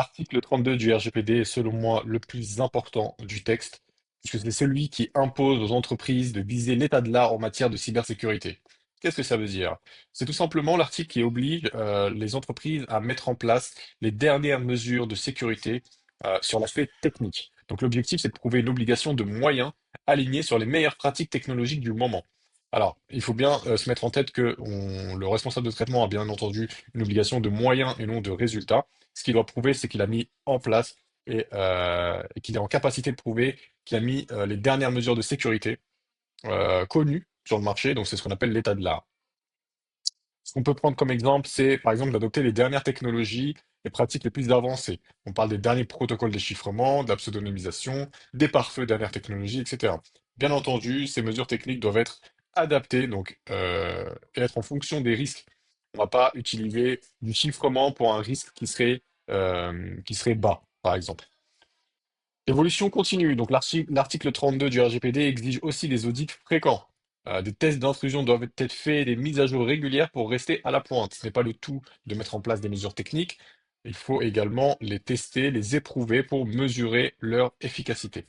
L'article 32 du RGPD est selon moi le plus important du texte, puisque c'est celui qui impose aux entreprises de viser l'état de l'art en matière de cybersécurité. Qu'est-ce que ça veut dire? C'est tout simplement l'article qui oblige les entreprises à mettre en place les dernières mesures de sécurité sur l'aspect technique. Donc l'objectif, c'est de prouver une obligation de moyens alignée sur les meilleures pratiques technologiques du moment. Alors, il faut bien se mettre en tête que le responsable de traitement a bien entendu une obligation de moyens et non de résultats. Ce qu'il doit prouver, c'est qu'il a mis en place et qu'il est en capacité de prouver qu'il a mis les dernières mesures de sécurité connues sur le marché. Donc, c'est ce qu'on appelle l'état de l'art. Ce qu'on peut prendre comme exemple, c'est par exemple d'adopter les dernières technologies, les pratiques les plus avancées. On parle des derniers protocoles de chiffrement, de la pseudonymisation, des pare-feux dernières technologies, etc. Bien entendu, ces mesures techniques doivent être adaptées et être en fonction des risques. On ne va pas utiliser du chiffrement pour un risque qui serait bas, par exemple. Évolution continue. Donc l'article 32 du RGPD exige aussi des audits fréquents. Des tests d'intrusion doivent être faits et des mises à jour régulières pour rester à la pointe. Ce n'est pas le tout de mettre en place des mesures techniques. Il faut également les tester, les éprouver pour mesurer leur efficacité.